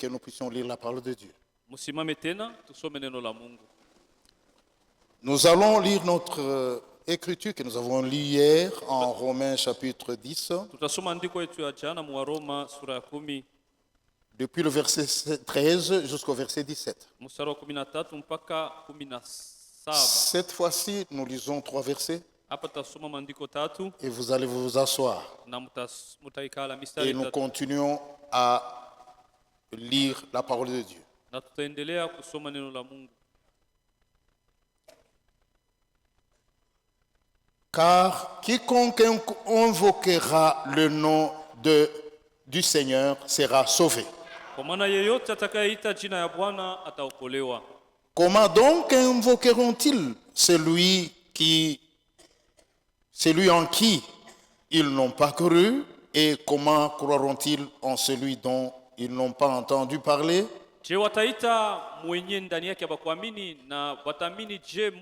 que nous puissions lire la parole de Dieu. Musimame tena tusome neno la Mungu. Nous allons lire notre écriture que nous avons lue hier en Romains chapitre 10, Tutasoma andiko yetu ya jana mu Waroma sura ya 10 depuis le verset 13 jusqu'au verset 17. mstari wa 13 mpaka 17. Cette fois-ci, nous lisons 3 versets Hapa tutasoma maandiko 3 et vous allez vous asseoir. na mutaikala mistari Et nous 3 continuons à lire la parole de Dieu. na tutaendelea kusoma neno la Mungu. Car quiconque invoquera le nom du Seigneur sera sauvé. Kwa maana yeyote atakayeita jina ya Bwana ataokolewa. Comment donc invoqueront-ils celui en qui ils n'ont pas cru, et comment croiront-ils en celui dont ils n'ont pas entendu parler? Je wataita mwenye ndani yake abakuamini na watamini je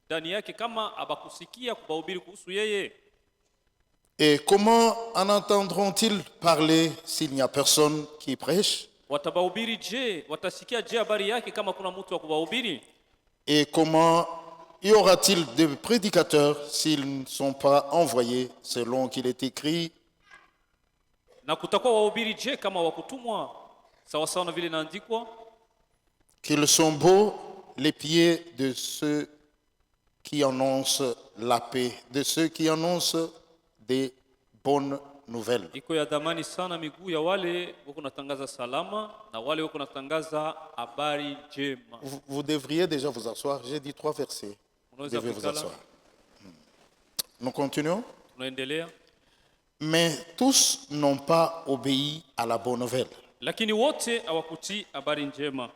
ndani yake kama abakusikia kubahubiri kuhusu yeye? Et comment en entendront-ils parler s'il n'y a personne qui prêche? Watabahubiri je, watasikia je habari yake kama kuna mtu wa kubahubiri? Et comment y aura-t-il de prédicateurs s'ils ne sont pas envoyés selon qu'il est écrit? Na kutakuwa wahubiri je kama wakutumwa sawa sawa na vile inaandikwa? Qu'ils sont beaux les pieds de ceux qui annoncent la paix, de ceux qui annoncent des bonnes nouvelles. Iko ya dhamani sana miguu ya wale wako natangaza salama na wale wako natangaza habari njema. Vous devriez déjà vous asseoir. J'ai dit 3 versets. Vous Unaweza devez vous kukala. asseoir. Nous continuons. Tunaendelea. Mais tous n'ont pas obéi à la bonne nouvelle. Lakini wote hawakutii habari njema.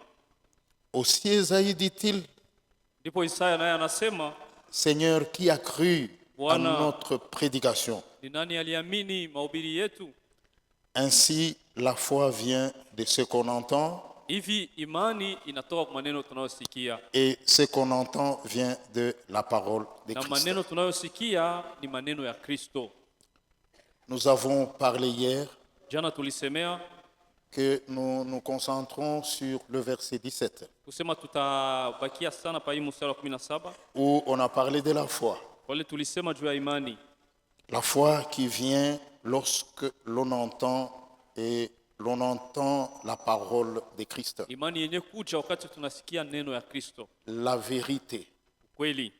Aussi Esaïe dit-il, Ndipo Isaya naye anasema, Seigneur, qui a cru à Bwana, notre prédication? ni nani aliamini mahubiri yetu? Ainsi, la foi vient de ce qu'on entend, Hivi imani inatoka kwa maneno tunayosikia, et ce qu'on entend vient de la parole de na Christ. maneno tunayosikia ni maneno ya Kristo. Nous avons parlé hier Jana tulisemea que nous nous concentrons sur le verset 17, kusema tutabakia sana pa hii mstari wa 17 où on a parlé de la foi. wale tulisema juu ya imani. La foi qui vient lorsque l'on entend la parole de Christ. Imani yenye kuja wakati tunasikia neno ya Kristo, La vérité kweli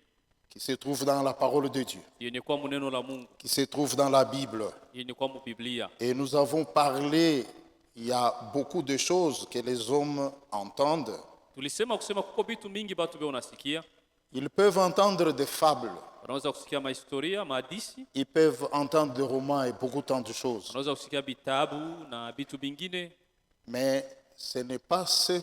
qui se trouve dans la parole de Dieu, yenye kwa neno la Mungu, qui se trouve dans la Bible. yenye kwa Biblia. Et nous avons parlé, il y a beaucoup de choses que les hommes entendent. Tulisema kusema kuko vitu mingi batu be unasikia. Ils peuvent entendre des fables, Wanaweza kusikia mahistoria, mahadisi, ils peuvent entendre des romans et beaucoup tant de choses. wanaweza kusikia vitabu na vitu vingine. Mais ce n'est pas ce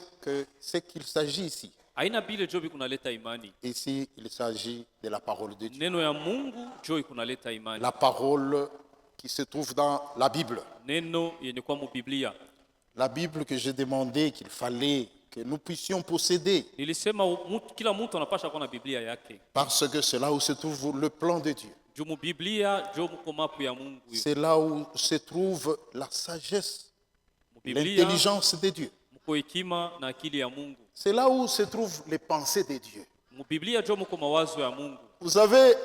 qu'il s'agit ici. Haina bile jobi kunaleta imani. Ici, il s'agit de la parole de Dieu. Neno ya Mungu joy kunaleta imani. La parole qui se trouve dans la Bible. Neno yenye kwa mu Biblia. La Bible que j'ai demandé qu'il fallait que nous puissions posséder. Nilisema kila mtu anapasha kuwa na Biblia yake. Parce que c'est là où se trouve le plan de Dieu. Juu mu Biblia jo muko mapu ya Mungu. C'est là où se trouve la sagesse, Mu Biblia l'intelligence de Dieu. muko hekima na akili ya Mungu. C'est là où se trouvent les pensées de Dieu. Mu Biblia jo muko mawazo ya Mungu. Vous savez,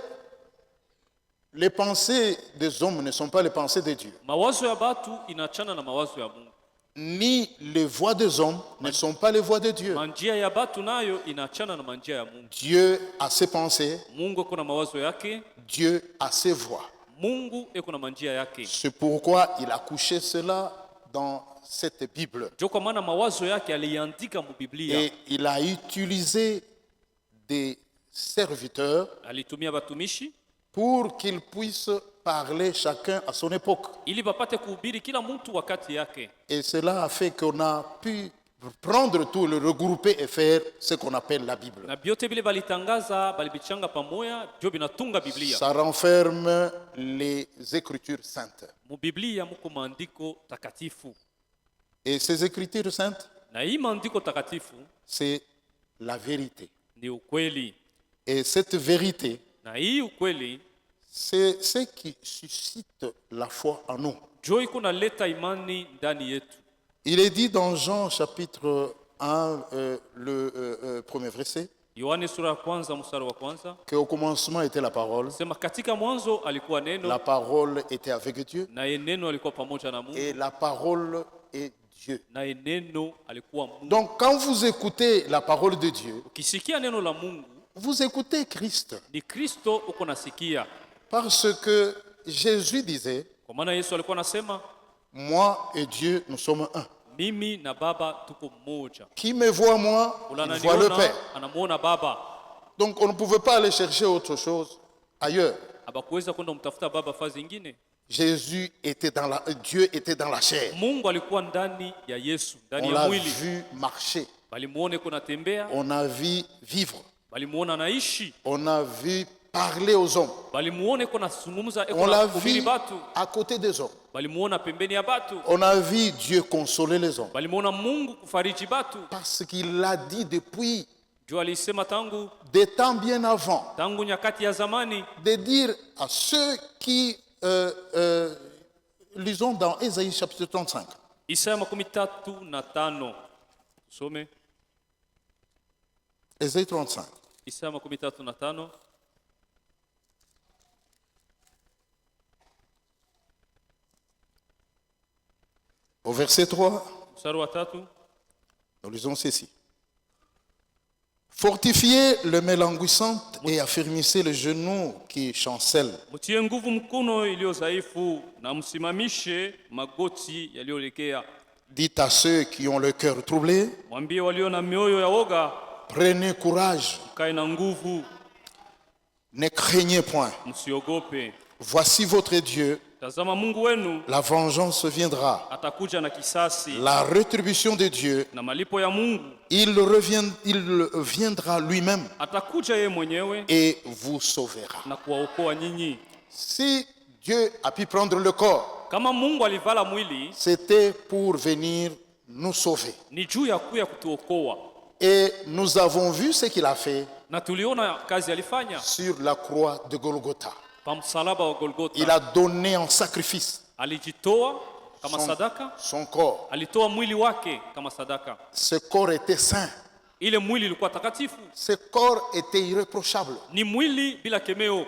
les pensées des hommes ne sont pas les pensées de Dieu. Mawazo ya batu inachana na mawazo ya Mungu. Ni les voies des hommes ne sont pas les voies de Dieu. Manjia ya batu nayo inachana na manjia ya Mungu. Dieu a ses pensées, Mungu eko na mawazo yake, Dieu a ses voies. Mungu eko na manjia yake. C'est pourquoi il a couché cela dans cette Bible. Jo kwa maana mawazo yake aliandika mu Biblia. Et il a utilisé des serviteurs Alitumia batumishi pour qu'ils puissent parler chacun à son époque. ili bapate kuhubiri kila mtu wakati yake. Et cela a fait qu'on a pu prendre tout, le regrouper et faire ce qu'on appelle la Bible. Na biote vile balitangaza balibichanga pamoja jo binatunga Biblia. Ça renferme les Écritures saintes. Mu Biblia muko maandiko takatifu. Et ces Écritures saintes, Na hii maandiko takatifu c'est la vérité. ni ukweli. Et cette vérité, Na hii ukweli c'est ce qui suscite la foi en nous. jo iko naleta imani ndani yetu. Il est dit dans Jean chapitre 1, premier verset, Yohane sura ya kwanza mstari wa kwanza, qu'au commencement était la parole, sema katika mwanzo alikuwa neno, la parole était avec Dieu, naye neno alikuwa pamoja na Mungu, et la parole est Dieu. naye neno alikuwa Mungu. Donc quand vous écoutez la parole de Dieu, Ukisikia neno la Mungu, vous écoutez Christ. ni Kristo uko nasikia. Parce que Jésus disait, Kwa maana Yesu alikuwa anasema, moi et Dieu, nous sommes un. mimi na Baba tuko mmoja. Qui me voit moi, il voit le Unaniona, Père. anamuona Baba. Donc on ne pouvait pas aller chercher autre chose ailleurs. Abakuweza kwenda mtafuta Baba fazi ingine. Dieu était dans la chair. Mungu alikuwa ndani ya Yesu, ndani On ya l'a mwili. vu marcher, Balimuone kuna tembea, on a vu vivre, balimuona anaishi, on a vu parler aux hommes, balimuone kuna zungumza, on l'a kuhubiri vu batu, à côté des hommes, balimuona pembeni ya batu, on a vu Dieu consoler les hommes. balimuona Mungu kufariji batu. Parce qu'il l'a dit depuis Juu alisema des temps bien avant, tangu nyakati ya zamani, de dire à ceux qui lisons dans Ésaïe chapitre 35. Isaya 35. Some Ésaïe 35. Isaya 35. Au verset 3, Mstari wa 3. nous lisons ceci. Fortifiez le mélanguissant et affermissez le genou qui chancelle. Mtie nguvu mkono iliyo dhaifu na msimamishe magoti yaliyolegea. Dites à ceux qui ont le cœur troublé, Mwambie walio na mioyo ya woga, prenez courage, kae na nguvu, ne craignez point. msiogope. Voici votre Dieu, Tazama Mungu wenu la vengeance viendra. atakuja na kisasi, La rétribution de Dieu, na malipo ya Mungu il viendra lui-même atakuja yeye mwenyewe et vous sauvera. na kuwaokoa nyinyi. Si Dieu a pu prendre le corps, Kama Mungu alivala mwili, c'était pour venir nous sauver. ni juu ya kuya kutuokoa, Et nous avons vu ce qu'il a fait na tuliona kazi alifanya sur la croix de Golgotha. pa msalaba wa Golgotha. Il a donné en sacrifice Alijitoa kama sadaka, son corps. alitoa mwili wake kama sadaka. Ce corps était saint. Ile mwili ilikuwa takatifu, Ce corps était irréprochable. ni mwili bila kemeo.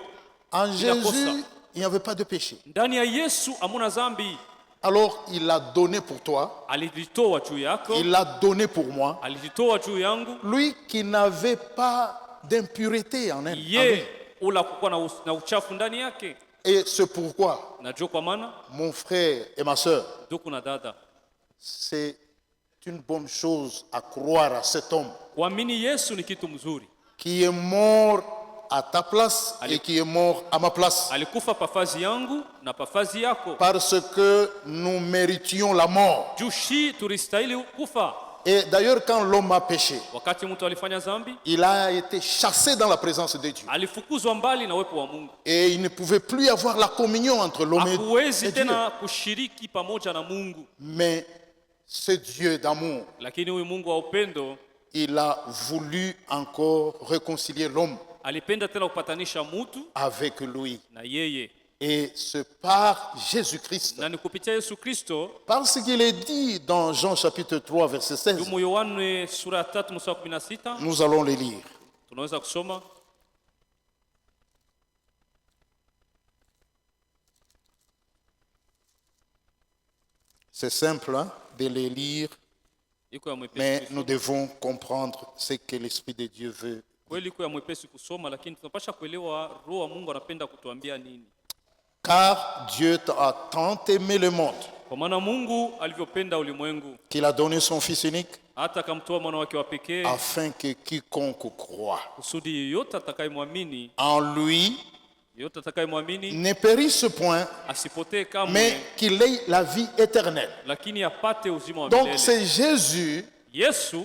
En Bila kosa. Jésus, il n'y avait pas de péché. Ndani ya Yesu hamuna dhambi. Alors, il l'a donné pour toi. Alijitoa juu yako, Il l'a donné pour moi. alijitoa juu yangu. Lui qui n'avait pas d'impureté en lui. Ye ula kukuwa na uchafu ndani yake. Et c'est pourquoi, Najua kwa maana mon frère et ma soeur, ndugu na dada, c'est une bonne chose à croire à cet homme kuamini Yesu ni kitu mzuri. qui est mort à ta place et qui est mort à ma place. Alikufa pafazi yangu na pafazi yako, Parce que nous méritions la mort. juu shi tulistahili kufa. Et d'ailleurs, quand l'homme a péché, Wakati mtu alifanya dhambi, il a été chassé dans la présence de Dieu. alifukuzwa mbali na uwepo wa Mungu. Et il ne pouvait plus y avoir la communion entre l'homme et Hakuwezi Dieu. tena kushiriki pamoja na Mungu. Mais ce Dieu d'amour, Lakini huyu Mungu wa upendo il a voulu encore réconcilier l'homme alipenda tena kupatanisha mtu avec lui. na yeye, Et c'est par Jésus-Christ. na ni kupitia Yesu Kristo. Parce qu'il est dit dans Jean chapitre 3, verset 16, Yumo Yohane sura ya 3 mstari wa 16, nous allons les lire. tunaweza kusoma. C'est simple hein, de les lire, Iko ya mwepesi mais kusoma. nous devons comprendre ce que l'Esprit de Dieu veut. Kweli iko ya mwepesi kusoma, lakini tunapasha kuelewa roho wa Mungu anapenda kutuambia nini. Car Dieu a tant aimé le monde Kwa maana Mungu alivyopenda ulimwengu qu'il a donné son Fils unique hata akamtoa mwana wake wa pekee, afin que quiconque croit kusudi yeyote atakayemwamini, en lui yeyote atakayemwamini ne périsse point, asipotee kamwe, mais qu'il ait la vie éternelle. lakini apate uzima wa Donc milele. c'est Jésus Yesu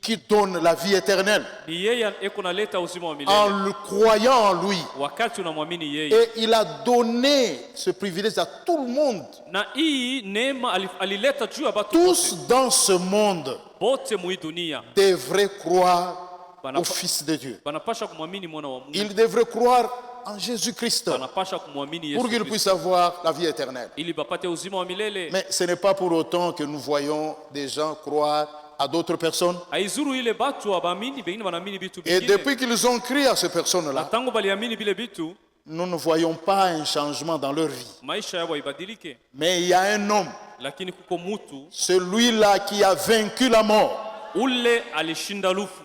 qui donne la vie éternelle ni yeye eko naleta uzima wa en milele le croyant en lui. wakati unamwamini yeye. Et il a donné ce privilège à tout le monde. Na hii neema alileta juu ya watu Tous wote, dans ce monde bote mui dunia devraient croire Banapa- au Fils de Dieu. banapasha kumwamini mwana wa Mungu, Ils devraient croire en Jésus-Christ wanapasha kumwamini pour Yesu qu'ils Kristo puissent avoir la vie éternelle. ili bapate uzima wa milele. Mais ce n'est pas pour autant que nous voyons des gens croire à d'autres personnes. Haizuru ile batu abamini bengine wanaamini vitu Et vingine, depuis qu'ils ont cru à ces na personnes-là, tangu baliamini vile vitu nous ne voyons pas un changement dans leur vie. maisha yao ibadilike. Mais il y a un homme, Lakini kuko mutu celui-là qui a vaincu la mort. ule alishinda lufu,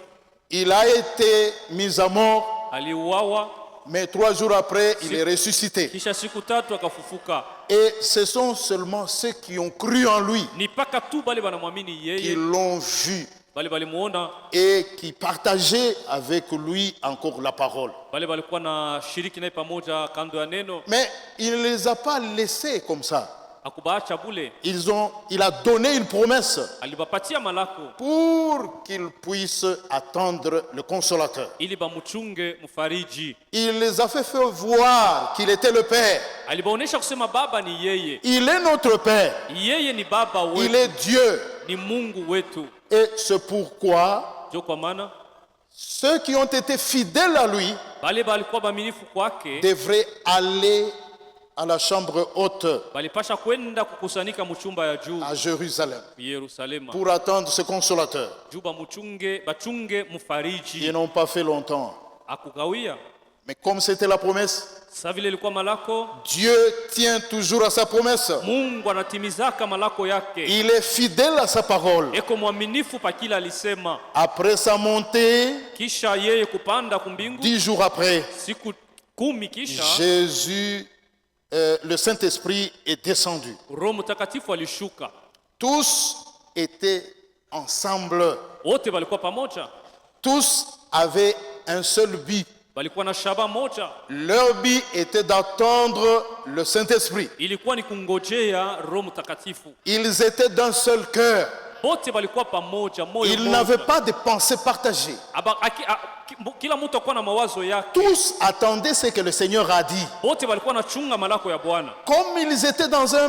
Il a été mis à mort, aliuawa, mais 3 jours après, il est ressuscité. kisha siku tatu akafufuka. Et ce sont seulement ceux qui ont cru en lui, Ni paka tu bale banamwamini qui yeye, l'ont vu bale balimuona, et qui partageaient avec lui encore la parole. bale balikuwa na shiriki naye pamoja kando ya neno. Mais il ne les a pas laissés comme ça. Akubaacha bule, Il a donné une promesse alibapatia malako pour qu'ils puissent attendre le consolateur. ili bamuchunge mfariji. Il les a fait voir qu'il était le Père. Alibaonesha kusema baba ni yeye, Il est notre Père. yeye ni baba Il wetu, est Dieu. ni Mungu wetu. Et c'est pourquoi Jo kwa maana ceux qui ont été fidèles à lui bale balikuwa baminifu kwake devraient aller à la chambre haute balipasha kwenda kukusanyika mchumba ya juu à Jérusalem Yerusalema, pour attendre ce consolateur. juu bachunge Ils mfariji. n'ont pas fait longtemps. Akugawia Mais comme c'était la promesse, sa vile ilikuwa malako, Dieu tient toujours à sa promesse. Mungu anatimizaka malako yake, Il est fidèle à sa parole. eko mwaminifu pa kila alisema. Après sa montée, Kisha yeye kupanda kumbingu, 10 jours après, siku 10 kisha Jésus, le Saint-Esprit est descendu. Roho Mtakatifu alishuka, Tous étaient ensemble. wote balikuwa pamoja, Tous avaient un seul but. balikuwa na shaba moja, Leur but était d'attendre le Saint-Esprit. ilikuwa ni kungojea Roho Mtakatifu. Ils étaient d'un seul cœur. Wote balikuwa pamoja, moyo Ils n'avaient moja. pas de pensée partagée. Kila mtu akuwa na mawazo yake, Tous attendaient ce que le Seigneur a dit. wote balikuwa nachunga malako ya Bwana. Comme ils étaient dans un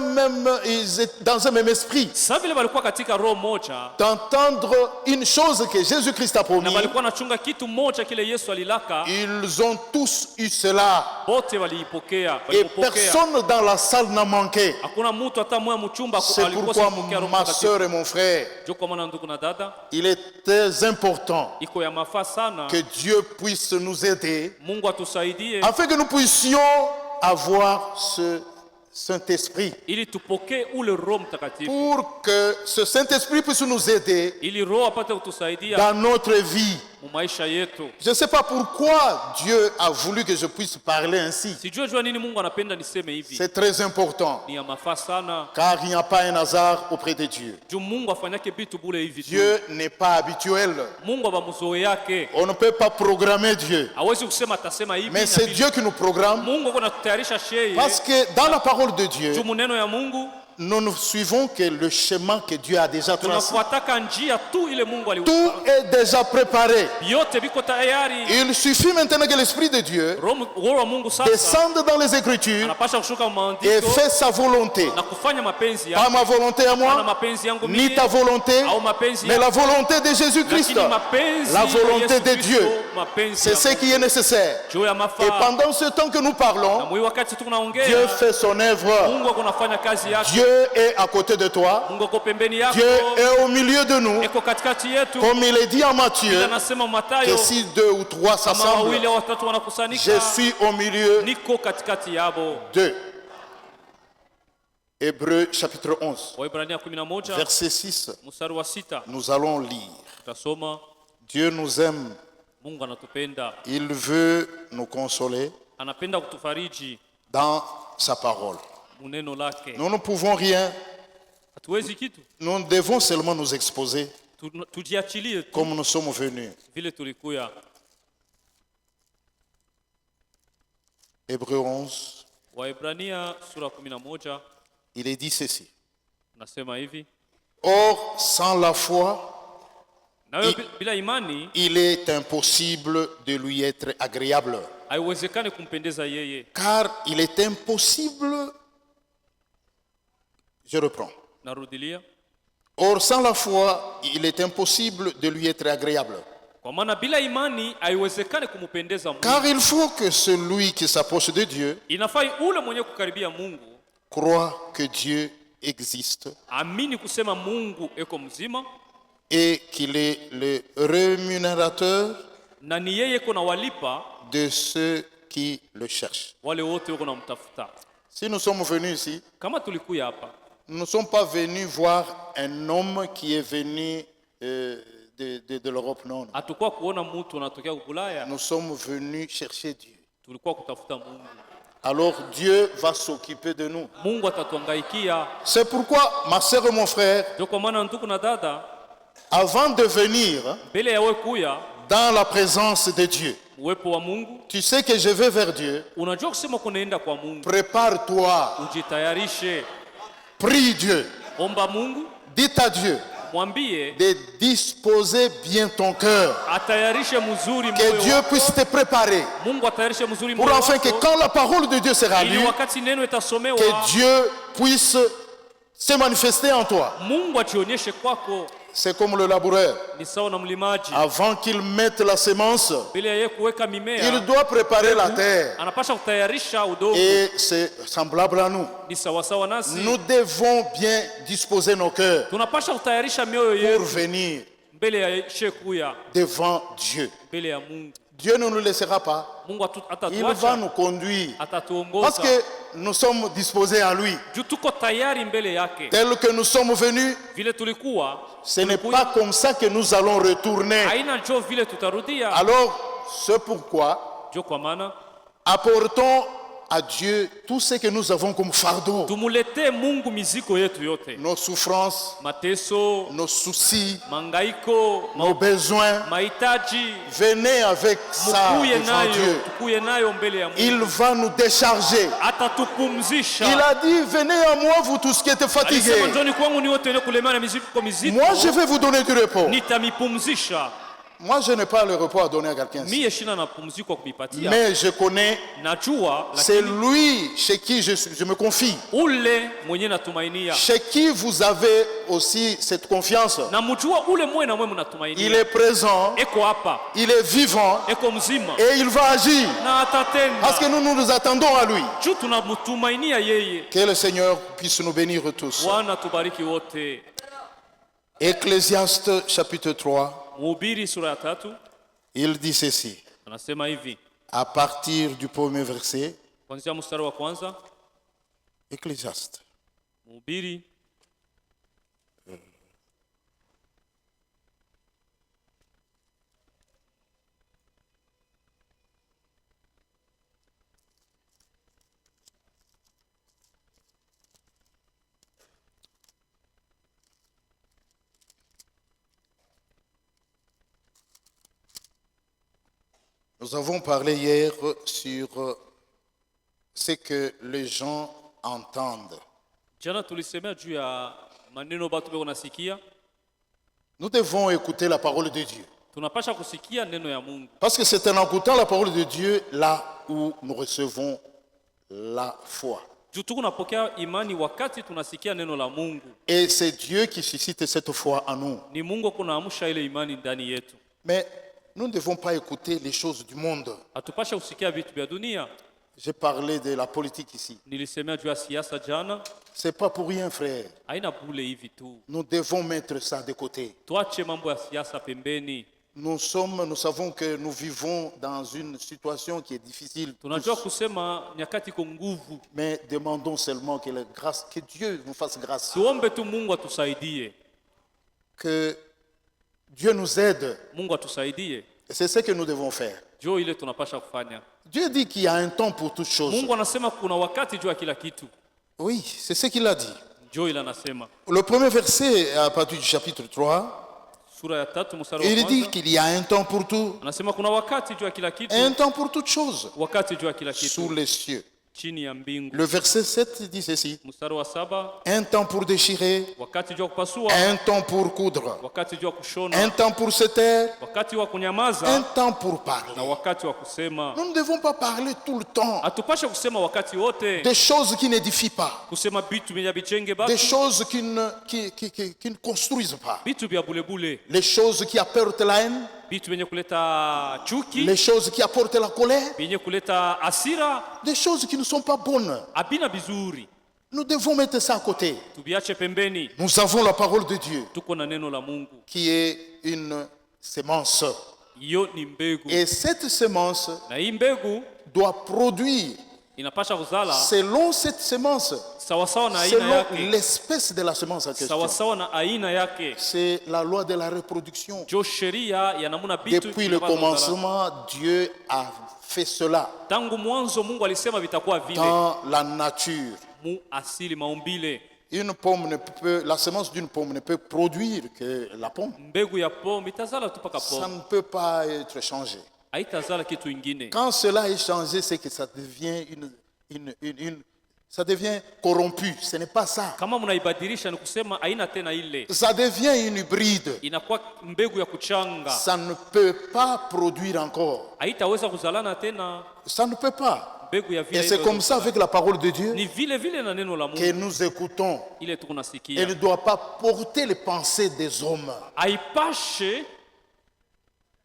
même esprit, Sasa vile balikuwa katika roho moja d'entendre une chose que Jésus-Christ a na promis, balikuwa nachunga kitu moja kile Yesu alilaka, ils ont tous eu cela. wote waliipokea, Et walipokea. personne dans la salle n'a manqué. Hakuna mtu hata mmoja mchumba C'est alikosa pourquoi, kupokea Roho ma Mtakatifu. soeur et mon frère, Jo, kwa maana ndugu na dada, il est très important iko ya mafaa sana que Dieu puisse nous aider Mungu atusaidie afin que nous puissions avoir ce Saint-Esprit. ili tupokee ule Roho Mtakatifu, Pour que ce Saint-Esprit puisse nous aider ili Roho apate kutusaidia dans notre vie. mu maisha yetu. Je ne sais pas pourquoi Dieu a voulu que je puisse parler ainsi. Sijue jua nini Mungu anapenda niseme hivi, C'est très important, ni ya mafaa sana car il n'y a pas un hasard auprès de Dieu. juu Mungu afanyake vitu bule hivi tu. Dieu n'est pas habituel. Mungu abamuzoe yake, On ne peut pas programmer Dieu. hawezi kusema atasema hivi Mais na c'est vile. Dieu qui nous programme. Mungu ako natutayarisha sheye Parce que dans la parole de Dieu, juu muneno ya Mungu nous ne suivons que le chemin que Dieu a déjà tracé. tunafuataka njia tu ile Mungu Tout est déjà préparé. vyote viko tayari. Il suffit maintenant que l'Esprit de Dieu Roho wa Mungu sasa descende dans les Écritures anapasha kushuka et maandiko fait sa volonté. na kufanya mapenzi Pas yake, ma volonté à na moi, mapenzi yangu ni mimi ta volonté, au mapenzi mais yako, la volonté de Jésus-Christ. lakini mapenzi La ya volonté Yesu de Kristo, Dieu. mapenzi C'est ce ya qui est nécessaire. juu ya Et mafaa. pendant ce temps que nous Na parlons, mwi wakati Dieu tunaongea, fait son œuvre. Mungu ako nafanya kazi yake. Dieu est à côté de toi. Mungu ako pembeni yako, Dieu est au milieu de nous. eko katikati yetu. Comme il est dit en Matthieu, Ila nasema Mathayo, que si 2 ou 3 kama s'assemblent, wawili au watatu je wanakusanyika, suis au milieu niko katikati yabo. d'eux. Hébreux chapitre 11, Waebrania 11 verset 6, mstari wa 6 nous allons lire. tutasoma. Dieu nous aime, Mungu anatupenda, il veut nous consoler anapenda kutufariji dans sa parole. muneno lake. Nous ne pouvons rien, Hatuwezi kitu, nous devons seulement nous exposer tujiachilie tu comme nous sommes venus. vile tulikuya. Hébreux 11, Waebrania sura 11 il est dit ceci. nasema hivi: Or, sans la foi, nayo bila imani il est impossible de lui être agréable. haiwezekani kumpendeza yeye. Car il est impossible, je reprends. Narudilia, Or, sans la foi, il est impossible de lui être agréable. Kwa maana bila imani haiwezekani kumpendeza Mungu. Car il faut que celui qui s'approche de Dieu Inafai ule mwenye kukaribia Mungu croit que Dieu existe amini kusema Mungu eko mzima et qu'il est le rémunérateur na ni yeye kuna walipa de ceux qui le cherchent. wale wote wako namtafuta. Si nous sommes venus ici, Kama tulikuya hapa, nous ne sommes pas venus voir un homme qui est venu de l'Europe, non. hatakuwa kuona mtu anatokea Ulaya, Nous sommes venus chercher Dieu. tulikuwa kutafuta Mungu. Alors Dieu va s'occuper de nous. Mungu atatuangaikia. C'est pourquoi, ma sœur et mon frère, Ndio kwa maana ndugu na dada, avant de venir mbele ya wewe kuya dans la présence de Dieu, uwepo wa Mungu, tu sais que je vais vers Dieu, unajua kusema kunaenda kwa Mungu, prépare-toi, ujitayarishe, prie Dieu, omba Mungu, dis à Dieu mwambie de disposer bien ton cœur, atayarishe mzuri que moyo Dieu wako. puisse te préparer, Mungu atayarishe mzuri pour moyo enfin que wako, quand la parole de Dieu sera ili lue, wakati neno itasomewa que Dieu puisse se manifester en toi. Mungu ajionyeshe kwako. C'est comme le laboureur. Ni sawa na mlimaji, Avant qu'il mette la semence, bila yeye kuweka il mimea doit préparer la terre. anapasha kutayarisha udongo. Et c'est semblable à nous. Ni sawa sawa nasi, Nous devons bien disposer nos cœurs tunapasha kutayarisha mioyo pour yetu venir mbele ya shekuya, devant Dieu. mbele ya Mungu. Dieu ne nous laissera pas. Mungu Il va atatuacha, nous conduire. Parce atatuongoza que nous sommes disposés à lui. juu tuko tayari mbele yake. Tel que nous sommes venus, Vile tulikuwa, ce n'est pas comme ça que nous allons retourner. haina njoo vile tutarudia. Alors, c'est pourquoi Ndio kwa maana apportons à Dieu tout ce que nous avons comme fardeau. tumuletee Mungu mizigo yetu yote, Nos souffrances, mateso, nos soucis, mangaiko, nos besoins. mahitaji. Venez avec ça Mukuye devant nayo, Dieu. tukuye nayo mbele ya Mungu. Il va nous décharger. Il Atatupumzisha. a dit, venez à moi, vous tous qui êtes fatigués. Alisema njoni kwangu ni wote wenye kulemewa na mizigo mizito, Moi, je vais vous donner du repos. nitamipumzisha. Moi, je n'ai pas le repos à donner à quelqu'un. Mie shina na pumziko kumipatia. Mais je connais, Najua c'est lakini lui chez qui je me confie. ule mwenye natumainia. Chez qui vous avez aussi cette confiance. Na mjua ule mwe na mwe Il mnatumainia. est présent, Eko hapa, il est vivant eko mzima et il va agir. na Parce que atatenda. nous attendons à lui. Juu tunamtumainia yeye. Que le Seigneur puisse nous bénir tous. Bwana tubariki wote. Ecclésiaste chapitre 3, Mhubiri sura ya 3 il dit ceci. anasema hivi, À partir du premier verset, kuanzia mstari wa kwanza. Ecclésiaste. Mhubiri Nous avons parlé hier sur ce que les gens entendent. jana tulisemea juu ya maneno batu beko nasikia. Nous devons écouter la parole de Dieu. Tunapasha kusikia neno ya Mungu. Parce que c'est en écoutant la parole de Dieu là où nous recevons la foi. Juu tuko napokea imani wakati tunasikia neno la Mungu. Et c'est Dieu qui suscite cette foi en nous. Ni Mungu kunaamsha ile imani ndani yetu. Mais nous ne devons pas écouter les choses du monde. Hatupasha kusikia vitu vya dunia. J'ai parlé de la politique ici. Nilisemea juu ya siasa jana, C'est pas pour rien, frère. haina bule hivi tu. Nous devons mettre ça de côté. Tuache mambo ya siasa pembeni. Nous savons que nous vivons dans une situation qui est difficile. Tunajua tous. kusema nyakati iko nguvu. Mais demandons seulement que Dieu nous fasse grâce. Tuombe tu Mungu atusaidie. Que Dieu nous aide. Mungu atusaidie. Et c'est ce que nous devons faire. Jo ile tunapasha kufanya. Dieu dit qu'il y a un temps pour toutes choses. Mungu anasema kuna wakati juu ya kila kitu. Oui, c'est ce qu'il a dit. Jo ile anasema. Le premier verset, à partir du chapitre 3, Sura ya 3 mstari wa il dit kwanza. qu'il y a un temps pour tout, Anasema kuna wakati juu ya kila kitu. un temps pour toutes choses, Wakati juu ya kila sous kitu les cieux. chini ya mbingu. Le verset 7 dit ceci. Mstari wa 7, Un temps pour déchirer, wakati juu ya kupasua, un temps pour coudre, wakati juu ya kushona, un temps pour se taire, wakati wa un kunyamaza temps pour na parler. wakati wa kusema. Nous ne devons pas parler tout le temps Hatupashe kusema wakati wote, des choses qui n'édifient pas, kusema bitu vya bijenge des batu, choses qui ne construisent pas, bitu vya bulebule, les choses qui apportent la haine, vitu vyenye kuleta chuki, les choses qui apportent la colère, vyenye kuleta hasira, des choses qui ne sont pas bonnes. habina vizuri, Nous devons mettre ça à côté. tubiache pembeni. Nous avons la parole de Dieu Tuko na neno la Mungu, qui est une sémence. hiyo ni mbegu, Et cette sémence na hii mbegu doit produire inapasha kuzala selon cette sémence, sawasawa na aina selon yake, l'espèce de la sémence en question. sawasawa na aina yake. C'est la loi de la reproduction. Jo sheria ya namuna vitu Depuis le vinapaswa kuzala. commencement, Dieu a fait cela Tangu mwanzo Mungu alisema vitakuwa vile dans la nature. mu asili maumbile. Une pomme ne peut, la sémence d'une pomme ne peut produire que la pomme. Mbegu ya pomme itazala tu paka Ça pomme, ne peut pas être changé. haitazala kitu ingine. Quand cela est changé, c'est que ça devient ça devient corrompu. Ce n'est pas ça. Kama mnaibadilisha ni kusema haina tena ile, Ça devient une hybride. inakuwa mbegu ya kuchanga, Ça ne peut pas produire encore. haitaweza kuzalana tena Ça ne peut pas. mbegu ya Et vile. c'est comme ça avec la parole de Dieu Ni vile vile na neno la que Mungu nous écoutons. ile tuko Elle nasikia, ne doit pas porter les pensées des hommes. haipashe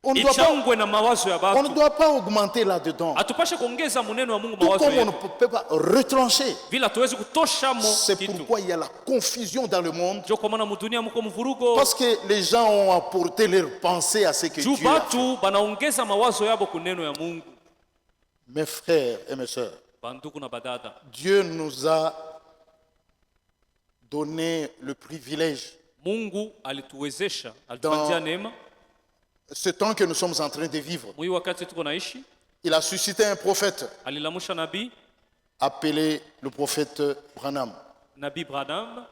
On ne doit pas, ichangwe na mawazo ya on ne batu, doit pas augmenter là-dedans. hatupashe kuongeza muneno wa Mungu Tout mawazo comme on ne yetu, peut pas retrancher. vile hatuwezi kutosha mo C'est kitu. pourquoi il y a la confusion dans le monde. Jo kwa maana mudunia muko mvurugo, Parce que les gens ont apporté leurs pensées à ce que juu Dieu a fait. batu banaongeza mawazo yabo kuneno ya Mungu. Mes frères et mes sœurs, Banduku na badada, Dieu nous a donné le privilège, Mungu alituwezesha, alitupatia neema ce temps que nous sommes en train de vivre. mwi wakati tuko naishi, Il a suscité un prophète alilamusha nabii appelé le prophète Branham. Nabii Branham.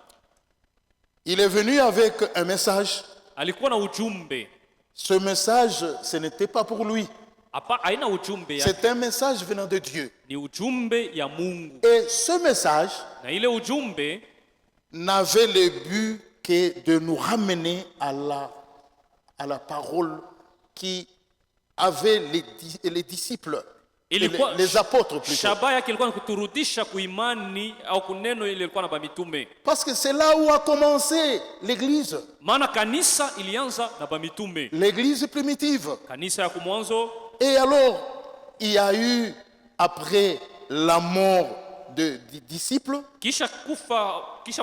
Il est venu avec un message. Alikuwa na ujumbe, Ce message, ce n'était pas pour lui. hapa haina ujumbe ya, C'est un message venant de Dieu. ni ujumbe ya Mungu, Et ce message na ile ujumbe n'avait le but que de nous ramener à la parole qui avait les disciples, et ilikuwa les apôtres plutôt. shabaha yake ilikuwa ni kuturudisha kuimani au kuneno ile ilikuwa na bamitume, Parce que c'est là où a commencé l'Église, maana kanisa ilianza na bamitume, l'Église primitive. kanisa ya kumwanzo. Et alors, il y a eu, après la mort des disciples, Kisha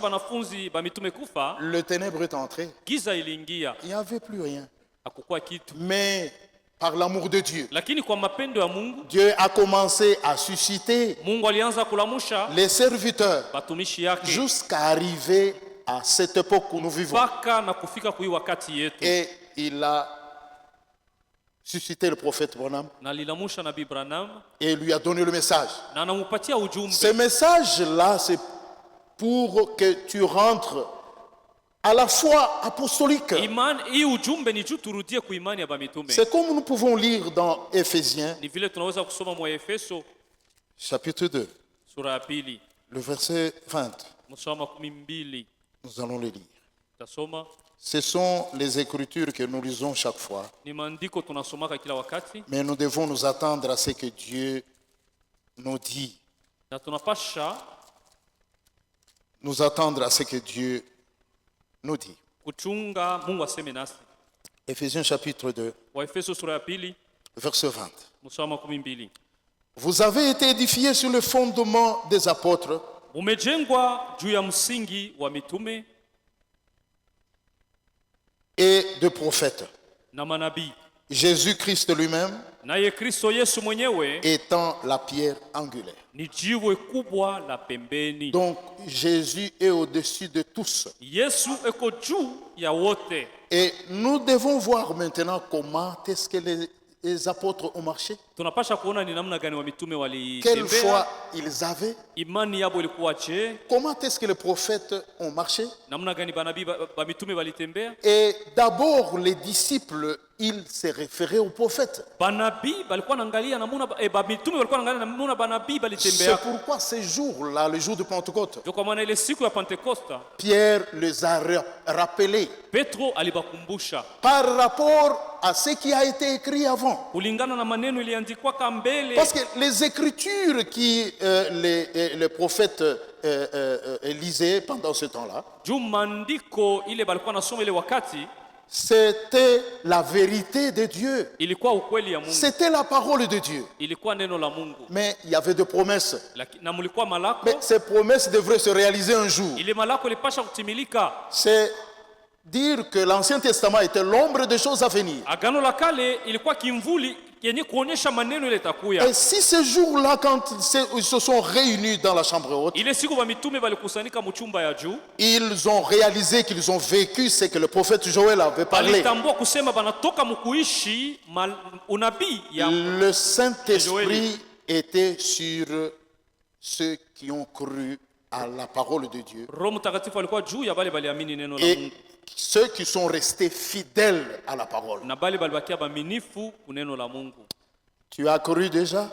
banafunzi bamitume kufa, le ténèbre est entré. giza iliingia, Il n'y avait plus rien. hakukuwa kitu. Mais par l'amour de Dieu, Lakini kwa mapendo ya Mungu, Dieu a commencé à susciter Mungu alianza kulamusha les serviteurs batumishi yake jusqu'à arriver à cette époque où nous vivons. mpaka na kufika kui wakati yetu, Et il a suscité le prophète Branham na alilamusha nabii Branham et lui a donné le message. na anamupatia ujumbe. Ce message-là, c'est pour que tu rentres à la foi apostolique. Imani hii ujumbe ni juu turudie kuimani ya bamitume. C'est comme nous pouvons lire dans Éphésiens, Ni vile tunaweza kusoma mwa Efeso chapitre 2, sura ya pili le verset 20. mstari wa 12, Nous allons le lire. tasoma. Ce sont les écritures que nous lisons chaque fois, Ni maandiko tunasomaka kila wakati, mais nous devons nous attendre à ce que Dieu nous dit. na tunapasha Nous attendre à ce que Dieu nous dit. kuchunga Mungu aseme nasi. Éphésiens chapitre 2, Waefeso sura ya pili verset 20. mstari wa 12. Vous avez été édifiés sur le fondement des apôtres Mumejengwa juu ya msingi wa mitume et de prophètes. na manabii, Jésus-Christ lui-même naye Kristo Yesu mwenyewe étant la pierre angulaire. ni jiwe kubwa la pembeni. Donc Jésus est au-dessus de tous. Yesu eko juu ya wote. Et nous devons voir maintenant comment est-ce que les apôtres ont marché. Tunapasha kuona ni namna gani wa mitume Quelle walitembea, foi ils avaient. imani yabo ilikuwa je, Comment est-ce que les prophètes ont marché. namna gani banabii ba mitume walitembea. Et d'abord, les disciples, ils se référaient aux prophètes. Banabii balikuwa naangalia namuna ba mitume walikuwa naangalia namuna banabii C'est balitembea. pourquoi ce jour-là, le jour de Pentecôte, Ndio kwa maana ile siku ya Pentekosta Pierre les a rappelés Petro alibakumbusha par rapport à ce qui a été écrit avant. kulingana na maneno iliandikwa mbele. Parce que les écritures qui les prophètes lisaient pendant ce temps-là, Juu maandiko ile balikuwa nasoma ile wakati C'était la vérité de Dieu. ilikuwa ukweli ya Mungu, C'était la parole de Dieu. ilikuwa neno la Mungu. Mais il y avait des promesses. Na mulikuwa malako, Mais ces promesses devraient se réaliser un jour. ile malako ilipasha kutimilika. C'est dire que l'Ancien Testament était l'ombre des choses à venir. Agano la kale ilikuwa kimvuli yenye kuonyesha maneno ile Et itakuya. si ce jour-là, quand ils se sont réunis dans la chambre haute, Ile siku ba mitume balikusanika mchumba ya juu, ils ont réalisé qu'ils ont vécu ce que le prophète Joël avait parlé. balitambua kusema banatoka mkuishi unabii ya Le Saint-Esprit était sur ceux qui ont cru à la parole de Dieu Roho Mtakatifu alikuwa juu ya bale baliamini neno la et Mungu, ceux qui sont restés fidèles à la parole. na bale balibakia baminifu kuneno la Mungu. Tu as cru déjà?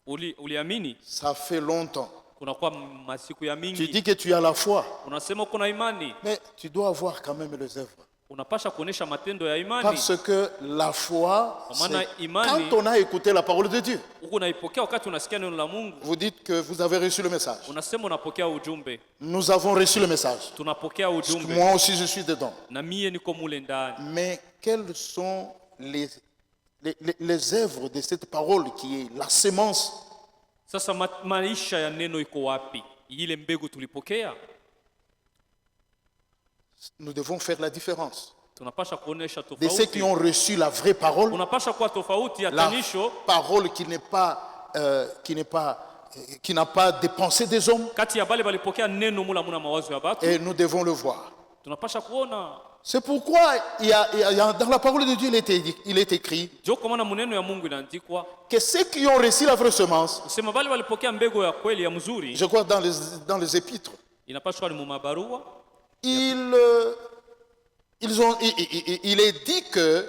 Uliamini? Ça fait longtemps. Kunakuwa masiku ya Tu mingi, dis que tu as la foi, unasema uko na imani, mais tu dois avoir quand même les œuvres. unapasha kuonesha matendo ya imani. Parce que la foi, Kwa maana c'est imani, quand on a écouté la parole de Dieu. uko naipokea wakati unasikia neno la Mungu, Vous dites que vous avez reçu le message. unasema unapokea ujumbe. Nous avons reçu le message. Tunapokea ujumbe, Moi aussi, je suis dedans. na mie niko mule ndani. Mais quelles sont les œuvres de cette parole qui est la sémence? Sasa maisha ya neno iko wapi? Ile mbegu tulipokea, Nous devons faire la différence. tunapasha kuonesha De ceux qui tofauti. ont reçu la vraie parole, Unapasha kuwa tofauti ya la tanisho parole qui n'a pas dépensé des hommes, kati ya bale balipokea neno mula muna mawazo ya batu. et nous devons le voir. Tunapasha kuona C'est pourquoi dans la parole de Dieu, il est écrit jo, kwa maana muneno ya Mungu inaandikwa que ceux qui ont reçu la vraie semence, kusema bale walipokea mbegu ya kweli ya mzuri, je crois dans les épîtres, inapaswa ni mumabarua, il est dit que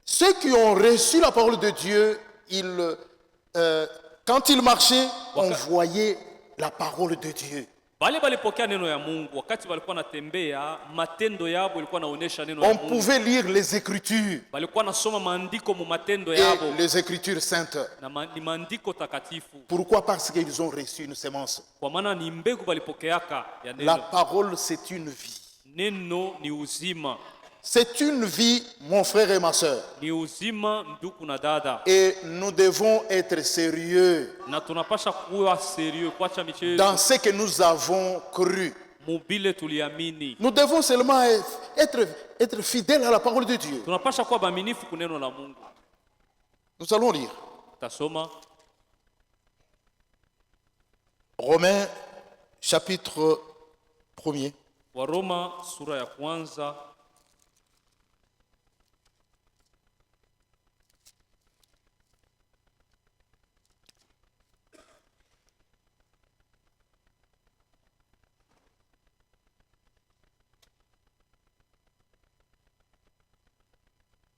ceux qui ont reçu la parole de Dieu, quand ils marchaient, on voyait la parole de Dieu. bale balipokea neno ya Mungu wakati walikuwa natembea, matendo yabo ilikuwa naonesha neno ya On Mungu. pouvait lire les Écritures Balikuwa nasoma maandiko mu matendo et yabo, les Écritures saintes. na ni maandiko takatifu, Pourquoi? Parce qu'ils ont reçu une semence. kwa maana ni mbegu balipokeaka ya La neno. parole, c'est une vie. Neno ni uzima, C'est une vie, mon frère et ma soeur. ni uzima ndugu na dada, Et nous devons être sérieux na tunapasha kuwa serieux, kuacha michezo dans ce que nous avons cru. mubile tuliamini. Nous devons seulement être fidèles à la parole de Dieu. Tunapasha kuwa baminifu kuneno la Mungu. Nous allons lire Tasoma Romains chapitre 1er. Waroma sura ya kwanza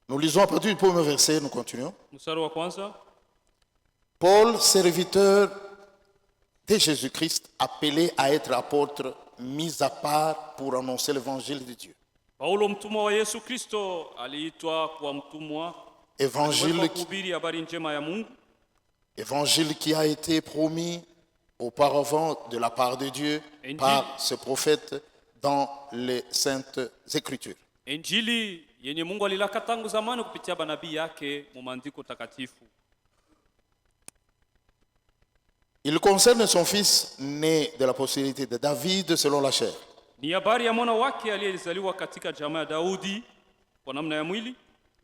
Nous lisons à partir du premier verset, nous continuons. mstari wa kwanza. Paul, serviteur de Jésus-Christ, appelé à être apôtre, mis à part pour annoncer l'évangile de Dieu. Paulo mtumwa wa Yesu Kristo aliitwa kuwa mtumwa Évangile, kuhubiri habari njema ya Mungu, évangile qui a été promis auparavant de la part de Dieu par ce prophète dans les saintes écritures. Injili yenye Mungu alilaka tangu zamani kupitia banabii yake mu maandiko takatifu. Il concerne son fils né de la postérité de David selon la chair, Ni habari ya mwana wake aliyezaliwa katika jamaa ya Daudi kwa namna ya mwili,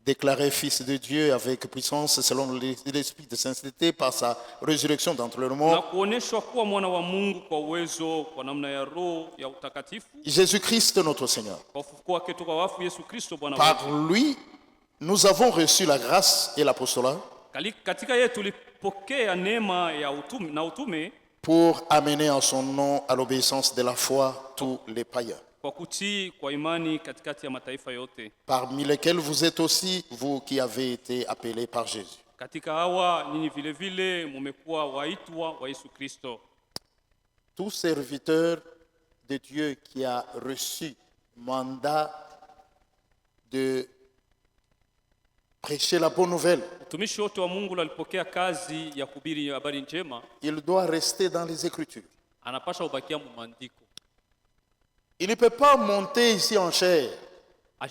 déclaré fils de Dieu avec puissance selon l'esprit de sainteté par sa résurrection d'entre les na morts. kuoneshwa kuwa mwana wa Mungu kwa uwezo kwa namna ya roho ya utakatifu, Jésus-Christ notre Seigneur. kwa ufufuko wake toka wafu, Yesu Kristo Bwana Par wetu. lui, nous avons reçu la grâce et l'apostolat Katika yeye tulipokea neema ya utume na utume, pour amener en son nom à l'obéissance de la foi tous les païens, kwa kutii kwa imani katikati ya mataifa yote. parmi lesquels vous êtes aussi, vous qui avez été appelés par Jésus. Katika hawa nyinyi vile vile mumekuwa waitwa wa Yesu Kristo. Tout serviteur de Dieu qui a reçu mandat de prêcher la bonne nouvelle, Mtumishi wote wa Mungu alipokea kazi ya kuhubiri habari njema, il doit rester dans les Écritures. anapasha ubakia mu maandiko. Il ne peut pas monter ici en chair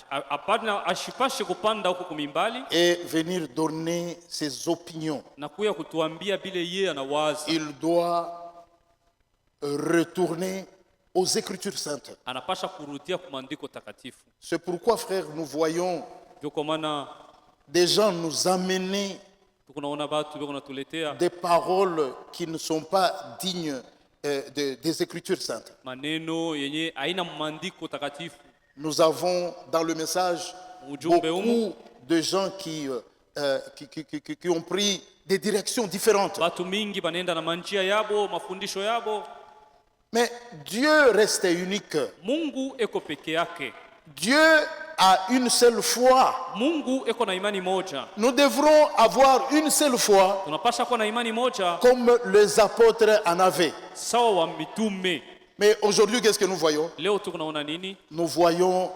hapana, ashipashe kupanda huko kumimbali et venir donner ses opinions. na kuya kutuambia bile yeye anawaza. Il doit retourner aux Écritures saintes. Anapasha kurudia kwa maandiko takatifu. C'est pourquoi, frères, nous voyons Ndio kwa maana des gens nous amener tunaona watu biko natuletea des paroles qui ne sont pas dignes des Écritures saintes. maneno yenye haina maandiko takatifu. Nous avons dans le message beaucoup de gens qui ont pris des directions différentes. Watu mingi banaenda na manjia yabo, mafundisho yabo. Mais Dieu reste unique. Mungu eko peke yake. Dieu a une seule foi. Mungu eko na imani moja. Nous devrons avoir une seule foi Tunapasha kuwa na imani moja comme les apôtres en avaient. sawa wa mitume. Mais aujourd'hui, qu'est-ce que nous voyons? Leo tunaona nini? Nous voyons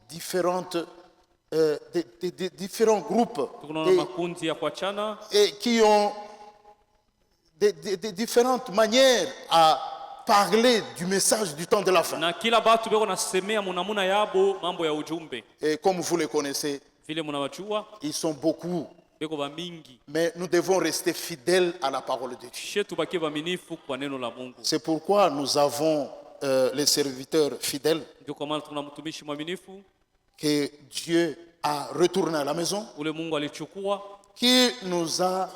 différents groupes Tunaona makundi ya kuachana et qui ont des différentes manières à parler du message du temps de la fin. na kila batu beko nasemea munamuna yabo mambo ya ujumbe. Et comme vous les connaissez, Vile munawajua ils sont beaucoup. beko ba mingi. Mais nous devons rester fidèles à la parole de Dieu. Shetu bakie baaminifu kwa neno la Mungu. C'est pourquoi nous avons les serviteurs fidèles Ndio kwa maana tuna mtumishi mwaminifu que Dieu a retourné à la maison, ule Mungu alichukua qui nous a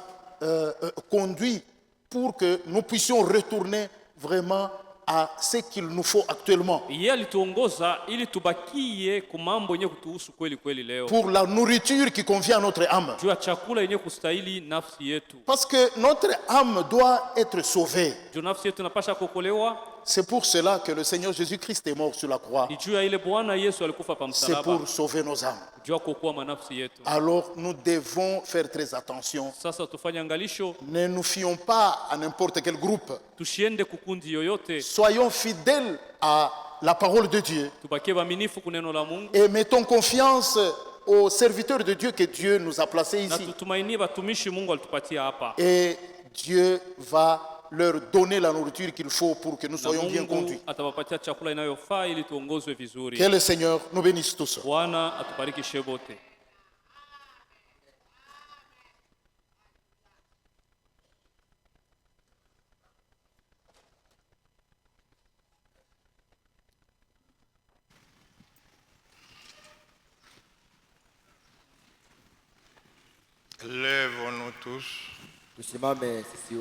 conduits pour que nous puissions retourner vraiment à ce qu'il nous faut actuellement. yeye alituongoza ili tubakie kwa mambo yenye kutuhusu kweli kweli leo, Pour la nourriture qui convient à notre âme. juu ya chakula yenye kustahili nafsi yetu. Parce que notre âme doit être sauvée. Juu nafsi yetu inapasha kuokolewa. C'est pour cela que le Seigneur Jésus-Christ est mort sur la croix. Ni juu ya ile Bwana Yesu alikufa pa C'est msalaba pour sauver nos âmes. juu ya kuokoa manafsi yetu. Alors nous devons faire très attention. Sasa tufanye angalisho, Ne nous fions pas à n'importe quel groupe. tushiende kukundi yoyote, Soyons fidèles à la parole de Dieu tubakie baaminifu kuneno la Mungu et mettons confiance aux serviteurs de Dieu que Dieu nous a placés na ici. tutumainie batumishi Mungu alitupatia hapa, Et Dieu va leur donner la nourriture qu'il faut pour que nous na soyons bien Mungu conduits. atawapatia chakula inayofaa ili tuongozwe Que vizuri. le Seigneur nous bénisse tous. Bwana atubariki bote. Lèvons-nous tous. Tusimame sisi